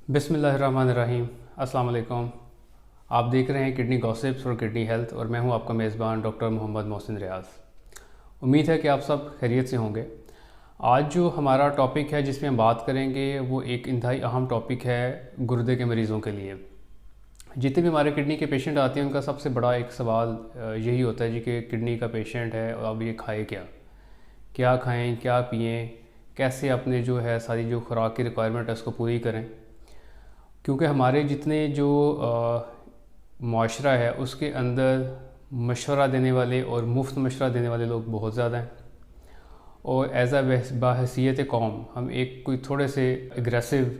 बिस्मिल्लाहिर्रहमानिर्रहीम। अस्सलाम वालेकुम। आप देख रहे हैं किडनी गॉसिप्स और किडनी हेल्थ और मैं हूं आपका मेज़बान डॉक्टर मोहम्मद मोहसिन रियाज। उम्मीद है कि आप सब खैरियत से होंगे। आज जो हमारा टॉपिक है जिसमें हम बात करेंगे वो एक इंतहाई अहम टॉपिक है गुर्दे के मरीज़ों के लिए। जितने भी हमारे किडनी के पेशेंट आते हैं उनका सबसे बड़ा एक सवाल यही होता है जी कि किडनी का पेशेंट है और अब ये खाए क्या, क्या खाएं, क्या पिएं, कैसे अपने जो है सारी जो खुराक की रिक्वायरमेंट है उसको पूरी करें। क्योंकि हमारे जितने जो माशरा है उसके अंदर मशवरा देने वाले और मुफ्त मशवरा देने वाले लोग बहुत ज़्यादा हैं और एज़ आ बाहसीयत कौम हम एक कोई थोड़े से एग्रेसिव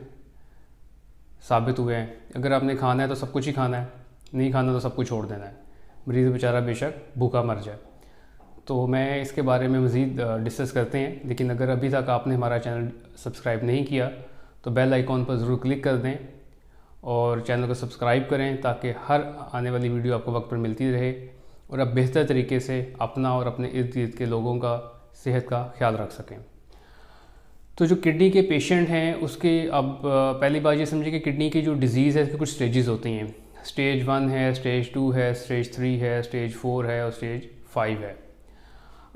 साबित हुए हैं। अगर आपने खाना है तो सब कुछ ही खाना है, नहीं खाना तो सब कुछ छोड़ देना है, मरीज़ बेचारा बेशक भूखा मर जाए। तो मैं इसके बारे में मज़ीद डिस्कस करते हैं, लेकिन अगर अभी तक आपने हमारा चैनल सब्सक्राइब नहीं किया तो बेल आइकॉन पर ज़रूर क्लिक कर दें और चैनल को सब्सक्राइब करें ताकि हर आने वाली वीडियो आपको वक्त पर मिलती रहे और आप बेहतर तरीके से अपना और अपने इर्द गिर्द के लोगों का सेहत का ख्याल रख सकें। तो जो किडनी के पेशेंट हैं उसके अब पहली बात ये समझिए कि किडनी की जो डिज़ीज़ है इसके कुछ स्टेजेस होती हैं। स्टेज 1 है, स्टेज 2 है, स्टेज 3 है, स्टेज 4 है और स्टेज 5 है।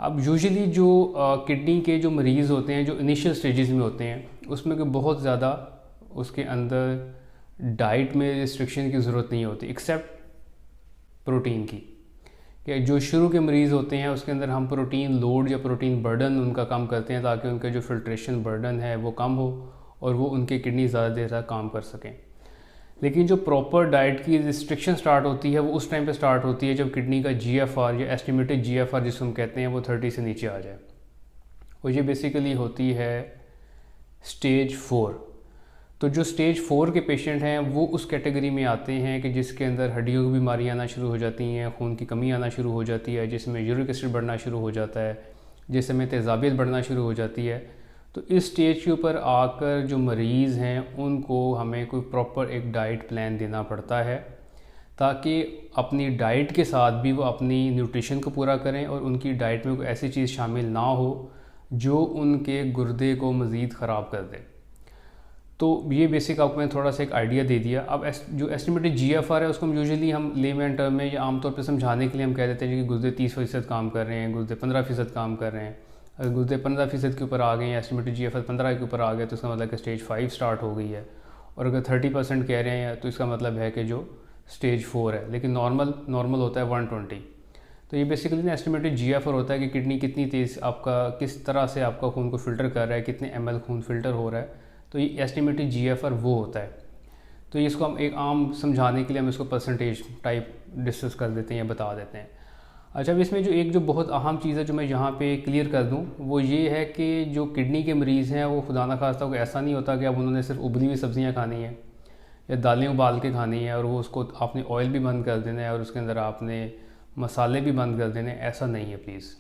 अब यूजुअली जो किडनी के जो मरीज़ होते हैं जो इनिशियल स्टेजेस में होते हैं उसमें कि बहुत ज़्यादा उसके अंदर डाइट में रिस्ट्रिक्शन की ज़रूरत नहीं होती एक्सेप्ट प्रोटीन की। कि जो शुरू के मरीज़ होते हैं उसके अंदर हम प्रोटीन लोड या प्रोटीन बर्डन उनका कम करते हैं ताकि उनका जो फिल्ट्रेशन बर्डन है वो कम हो और वो उनके किडनी ज़्यादा देर तक काम कर सकें। लेकिन जो प्रॉपर डाइट की रिस्ट्रिक्शन स्टार्ट होती है वो उस टाइम पे स्टार्ट होती है जब किडनी का GFR या एस्टिमेटेड GFR जिसको हम कहते हैं वो 30 से नीचे आ जाए। और ये बेसिकली होती है स्टेज 4। तो जो स्टेज 4 के पेशेंट हैं वो उस कैटेगरी में आते हैं कि जिसके अंदर हड्डियों की बीमारियाँ आना शुरू हो जाती हैं, खून की कमी आना शुरू हो जाती है, जिसमें यूरिक एसिड बढ़ना शुरू हो जाता है, जिसमें तेज़ाबियत बढ़ना शुरू हो जाती है। तो इस स्टेज के ऊपर आकर जो मरीज़ हैं उनको हमें कोई प्रॉपर एक डाइट प्लान देना पड़ता है ताकि अपनी डाइट के साथ भी वो अपनी न्यूट्रिशन को पूरा करें और उनकी डाइट में कोई ऐसी चीज़ शामिल ना हो जो उनके गुर्दे को मज़ीद ख़राब कर दे। तो ये बेसिक आपको मैंने थोड़ा सा एक आइडिया दे दिया। अब जो एस्टिमेटेड GFR है उसको हम यूजुअली हम लेमैन टर्म में या आमतौर पर समझाने के लिए हम कह देते हैं कि गुर्दे 30% काम कर रहे हैं, गुर्दे 15% काम कर रहे हैं। अगर गुर्दे 15% के ऊपर आ गए हैं, एस्टिमेटेड GFR 15 के ऊपर आ गया तो इसका मतलब कि स्टेज 5 स्टार्ट हो गई है। और अगर 30% कह रहे हैं तो इसका मतलब है कि जो स्टेज 4 है, लेकिन नॉर्मल होता है 120। तो ये बेसिकली ना एस्टिमेटेड GFR होता है कि किडनी कितनी तेज़ आपका किस तरह से आपका खून को फ़िल्टर कर रहा है, कितने ml खून फ़िल्टर हो रहा है। तो ये एस्टिमेटेड GFR वो होता है। तो ये इसको हम एक आम समझाने के लिए हम इसको परसेंटेज टाइप डिस्कस कर देते हैं या बता देते हैं। अच्छा, अब इसमें जो बहुत अहम चीज़ है जो मैं यहाँ पे क्लियर कर दूँ वो ये है कि जो किडनी के मरीज़ हैं वो खुदा ना खास्ता को ऐसा नहीं होता कि अब उन्होंने सिर्फ उबली हुई सब्ज़ियाँ खानी है या दालें उबाल के खानी है और वो उसको आपने ऑयल भी बंद कर देना है और उसके अंदर आपने मसाले भी बंद कर देने। ऐसा नहीं है प्लीज़।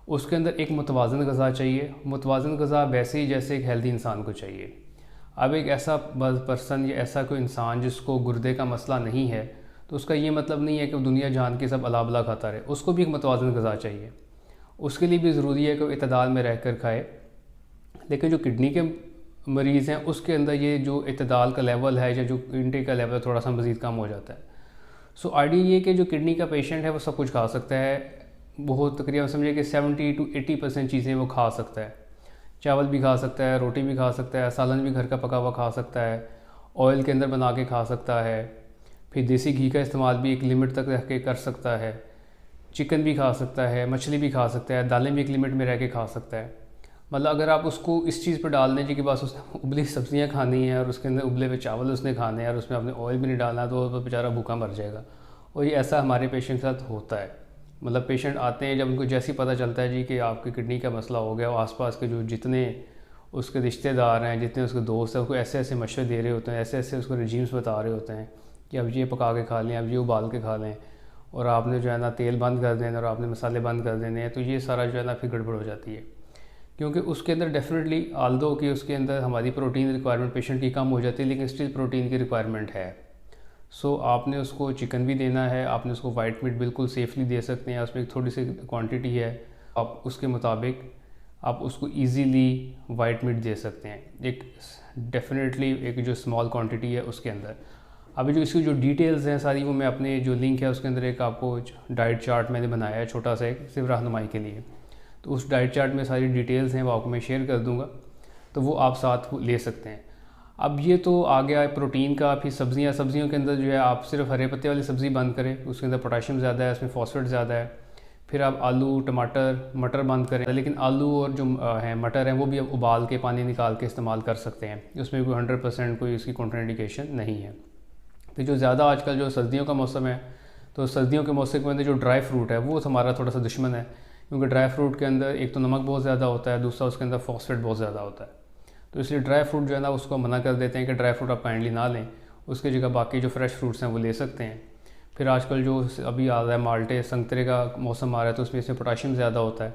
उसके अंदर एक मुतवाज़न ग़िज़ा चाहिए। मुतवाज़न ग़िज़ा वैसे ही जैसे एक हेल्दी इंसान को चाहिए। अब एक ऐसा पर्सन या ऐसा कोई इंसान जिसको गुर्दे का मसला नहीं है तो उसका ये मतलब नहीं है कि वो दुनिया जान के सब अला बला खाता रहे, उसको भी एक मुतवाज़न ग़िज़ा चाहिए। उसके लिए भी ज़रूरी है कि वो इत्तेदाल में रह कर खाए। लेकिन जो किडनी के मरीज़ हैं उसके अंदर ये जो इत्तेदाल का लेवल है या जो इंटेक का लेवल है थोड़ा सा मज़ीद कम हो जाता है। सो आइडिया ये कि जो किडनी का पेशेंट है वो सब कुछ खा सकता है। बहुत तकरीबन समझिए कि 70 to 80% चीज़ें वो खा सकता है। चावल भी खा सकता है, रोटी भी खा सकता है, सालन भी घर का पका हुआ खा सकता है, ऑयल के अंदर बना के खा सकता है, फिर देसी घी का इस्तेमाल भी एक लिमिट तक रह के कर सकता है, चिकन भी खा सकता है, मछली भी खा सकता है, दालें भी एक लिमिट में रह के खा सकता है। मतलब अगर आप उसको इस चीज़ पर डाल दें कि बस उसने उबली सब्ज़ियाँ खानी है और उसके अंदर उबले हुए चावल उसने खाने हैं और उसमें आपने ऑयल भी नहीं डालना तो वो बेचारा भूखा मर जाएगा। और ये ऐसा हमारे पेशेंट के साथ होता है। मतलब पेशेंट आते हैं जब उनको जैसे ही पता चलता है जी कि आपकी किडनी का मसला हो गया, और आसपास के जो जितने उसके रिश्तेदार हैं, जितने उसके दोस्त हैं, उसको ऐसे ऐसे मशवरे दे रहे होते हैं, ऐसे ऐसे उसको रिजीम्स बता रहे होते हैं कि अब ये पका के खा लें, अब ये उबाल के खा लें और आपने जो है ना तेल बंद कर देना और आपने मसाले बंद कर देने हैं। तो ये सारा जो है ना फिर गड़बड़ हो जाती है, क्योंकि उसके अंदर डेफिनेटली आल्दो कि उसके अंदर हमारी प्रोटीन रिक्वायरमेंट पेशेंट की कम हो जाती है, लेकिन स्टिल प्रोटीन की रिक्वायरमेंट है। सो आपने उसको चिकन भी देना है, आपने उसको वाइट मीट बिल्कुल सेफली दे सकते हैं, उसमें एक थोड़ी सी क्वांटिटी है, आप उसके मुताबिक आप उसको इजीली वाइट मीट दे सकते हैं। एक डेफिनेटली एक जो स्मॉल क्वांटिटी है उसके अंदर। अभी जो इसकी जो डिटेल्स हैं सारी, वो मैं अपने जो लिंक है उसके अंदर एक आपको डाइट चार्ट मैंने बनाया है छोटा सा, एक सिर्फ रहनुमाई के लिए। तो उस डाइट चार्ट में सारी डिटेल्स हैं, वो आपको मैं शेयर कर दूँगा, तो वो आप साथ ले सकते हैं। अब ये तो आ गया है प्रोटीन का। फिर सब्जियों के अंदर जो है आप सिर्फ हरे पत्ते वाली सब्ज़ी बंद करें, उसके अंदर पोटाशियम ज़्यादा है, उसमें फॉस्फेट ज़्यादा है। फिर आप आलू, टमाटर, मटर बंद करें, लेकिन आलू और जो है मटर हैं वो भी आप उबाल के पानी निकाल के इस्तेमाल कर सकते हैं, उसमें कोई 100% कोई इसकी कॉन्ट्राइंडिकेशन नहीं है। फिर जो ज़्यादा आजकल जो सर्दियों का मौसम है, तो सर्दियों के मौसम के अंदर जो ड्राई फ्रूट है वो हमारा थोड़ा सा दुश्मन है, क्योंकि ड्राई फ्रूट के अंदर एक तो नमक बहुत ज़्यादा होता है, दूसरा उसके अंदर फॉस्फेट बहुत ज़्यादा होता है। तो इसलिए ड्राई फ्रूट जो है ना उसको मना कर देते हैं कि ड्राई फ्रूट आप काइंडली ना लें, उसकी जगह बाकी जो फ्रेश फ्रूट्स हैं वो ले सकते हैं। फिर आजकल जो अभी आ रहा है माल्टे, संतरे का मौसम आ रहा है, तो उसमें इसमें पोटाशियम ज़्यादा होता है,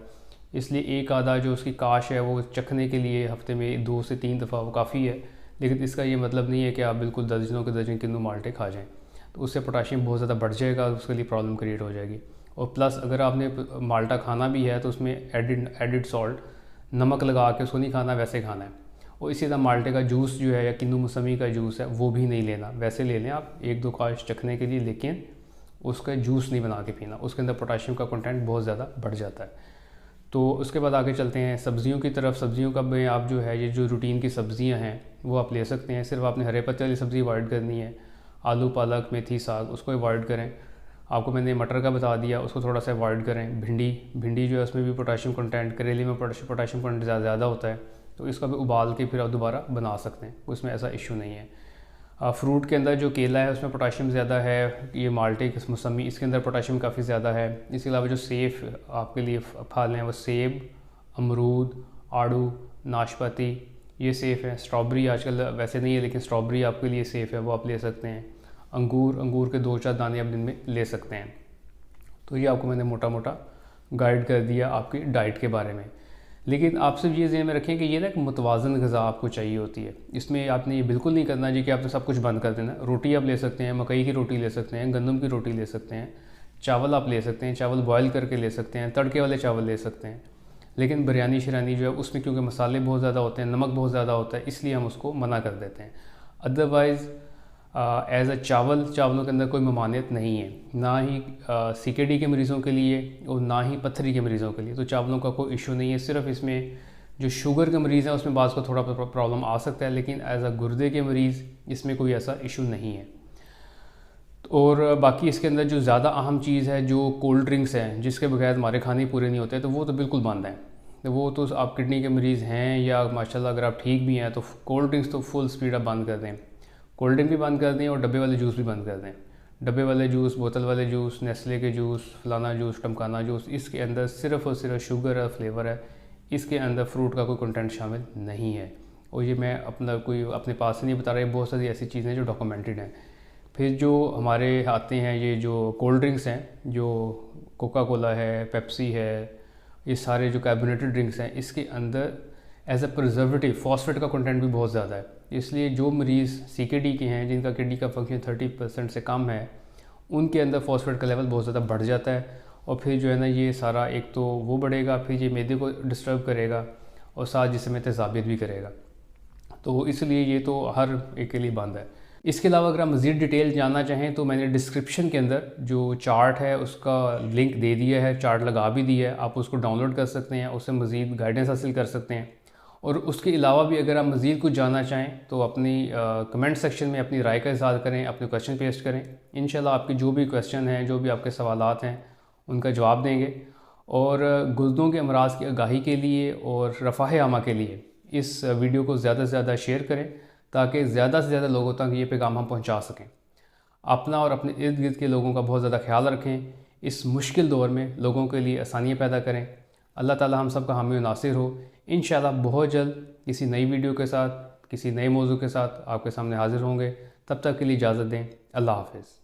इसलिए एक आधा जो उसकी काश है वो चखने के लिए हफ्ते में 2 से 3 दफ़ा वो काफ़ी है। लेकिन इसका ये मतलब नहीं है कि आप बिल्कुल दर्जनों के दर्जन किलो माल्टे खा जाएँ, तो उससे पोटाशियम बहुत ज़्यादा बढ़ जाएगा, उसके लिए प्रॉब्लम क्रिएट हो जाएगी। और प्लस अगर आपने माल्टा खाना भी है तो उसमें एडिड सॉल्ट, नमक लगा के उसको नहीं खाना, वैसे खाना है। और इसी तरह माल्टे का जूस जो है या किन्नू मौसमी का जूस है वो भी नहीं लेना, वैसे ले लें आप 1-2 काश चखने के लिए, लेकिन उसका जूस नहीं बना के पीना, उसके अंदर पोटाशियम का कंटेंट बहुत ज़्यादा बढ़ जाता है। तो उसके बाद आगे चलते हैं सब्जियों की तरफ। सब्जियों का में आप जो है ये जो रूटीन की सब्जियां हैं वो आप ले सकते हैं। सिर्फ आपने हरे पत्ते वाली सब्ज़ी अवॉइड करनी है, आलू, पालक, मेथी, साग, उसको अवॉइड करें। आपको मैंने मटर का बता दिया, उसको थोड़ा सा अवॉइड करें। भिंडी जो है उसमें भी पोटाशियम कंटेंट, करेले में पोटाशियम कंटेंट ज़्यादा होता है, तो इसका भी उबाल के फिर आप दोबारा बना सकते हैं, उसमें ऐसा इशू नहीं है। फ्रूट के अंदर जो केला है उसमें पोटाशियम ज़्यादा है, ये माल्टे की मौसमी इसके अंदर पोटाशियम काफ़ी ज़्यादा है। इसके अलावा जो सेब आपके लिए फल हैं वो सेब, अमरूद, आड़ू, नाशपाती, ये सेफ़ है। स्ट्रॉबेरी आजकल वैसे नहीं है, लेकिन स्ट्रॉबेरी आपके लिए सेफ़ है, वो आप ले सकते हैं। अंगूर के 2-4 दाने आप दिन में ले सकते हैं। तो ये आपको मैंने मोटा मोटा गाइड कर दिया आपकी डाइट के बारे में। लेकिन आप सिर्फ ये ज़हन में रखें कि ये ना एक मुतवाज़न ग़िज़ा आपको चाहिए होती है। इसमें आपने ये बिल्कुल नहीं करना जी कि आपने सब कुछ बंद कर देना। रोटी आप ले सकते हैं, मकई की रोटी ले सकते हैं, गंदम की रोटी ले सकते हैं, चावल आप ले सकते हैं, चावल बॉयल करके ले सकते हैं, तड़के वाले चावल ले सकते हैं। लेकिन बिरयानी शिरानी जो है उसमें क्योंकि मसाले बहुत ज़्यादा होते हैं, नमक बहुत ज़्यादा होता है, इसलिए हम उसको मना कर देते हैं। अदरवाइज़ एज़ अ चावलों के अंदर कोई ममानियत नहीं है, ना ही CKD के मरीज़ों के लिए और ना ही पत्थरी के मरीज़ों के लिए, तो चावलों का कोई इशू नहीं है। सिर्फ इसमें जो शुगर के मरीज़ हैं उसमें बाज़ को थोड़ा प्रॉब्लम आ सकता है, लेकिन एज़ अ गुर्दे के मरीज़ इसमें कोई ऐसा इशू नहीं है। और बाकी इसके अंदर जो ज़्यादा अहम चीज़ है, जो कोल्ड ड्रिंक्स हैं जिसके बगैर हमारे खाने पूरे नहीं होते, तो वो तो बिल्कुल बंद हैं। तो वो तो आप किडनी के मरीज़ हैं या माशाल्लाह अगर आप ठीक भी हैं तो कोल्ड ड्रिंक्स तो फुल स्पीड आप बंद कर दें। कोल्ड ड्रिंक भी बंद कर दें और डब्बे वाले जूस भी बंद कर दें। डब्बे वाले जूस, बोतल वाले जूस, नेस्ले के जूस, फलाना जूस, टमकाना जूस, इसके अंदर सिर्फ़ और सिर्फ शुगर और फ्लेवर है, इसके अंदर फ्रूट का कोई कंटेंट शामिल नहीं है। और ये मैं अपने पास से नहीं बता रहा, बहुत सारी ऐसी चीज़ें जो डॉक्यूमेंटेड हैं। फिर जो हमारे आते हैं ये जो कोल्ड ड्रिंक्स हैं, जो कोका कोला है, पेप्सी है, ये सारे जो कार्बोनेटेड ड्रिंक्स हैं, इसके अंदर एज अ प्रिजर्वेटिव फॉस्फेट का कंटेंट भी बहुत ज़्यादा है। इसलिए जो मरीज़ CKD के हैं, जिनका किडनी का फंक्शन 30% से कम है, उनके अंदर फॉस्फेट का लेवल बहुत ज़्यादा बढ़ जाता है। और फिर जो है ना ये सारा एक तो वो बढ़ेगा, फिर ये मैदे को डिस्टर्ब करेगा और साथ जिसमें तेज़ाबियत भी करेगा। तो इसलिए ये तो हर एक के लिए बंद है। इसके अलावा अगर आप मज़ीद डिटेल जानना चाहें तो मैंने डिस्क्रिप्शन के अंदर जो चार्ट है उसका लिंक दे दिया है, चार्ट लगा भी दिया है, आप उसको डाउनलोड कर सकते हैं, उससे मज़ीद गाइडेंस हासिल कर सकते हैं। और उसके अलावा भी अगर आप मज़ीद कुछ जानना चाहें तो अपनी कमेंट सेक्शन में अपनी राय का इज़हार करें, अपने क्वेश्चन पेस्ट करें। इंशाल्लाह आपके जो भी क्वेश्चन हैं, जो भी आपके सवालात हैं, उनका जवाब देंगे। और गुर्दों के अमराज की आगाही के लिए और रफ़ाह आमा के लिए इस वीडियो को ज़्यादा से ज़्यादा शेयर करें, ताकि ज़्यादा से ज़्यादा लोगों तक ये पैगाम हम पहुँचा सकें। अपना और अपने इर्द गिर्द के लोगों का बहुत ज़्यादा ख्याल रखें। इस मुश्किल दौर में लोगों के लिए आसानियाँ पैदा करें। अल्लाह ताला हम सब का हामी व नासिर हो। इंशाल्लाह बहुत जल्द किसी नई वीडियो के साथ, किसी नए मौजू के साथ आपके सामने हाज़िर होंगे। तब तक के लिए इजाज़त दें। अल्लाह हाफ़िज़।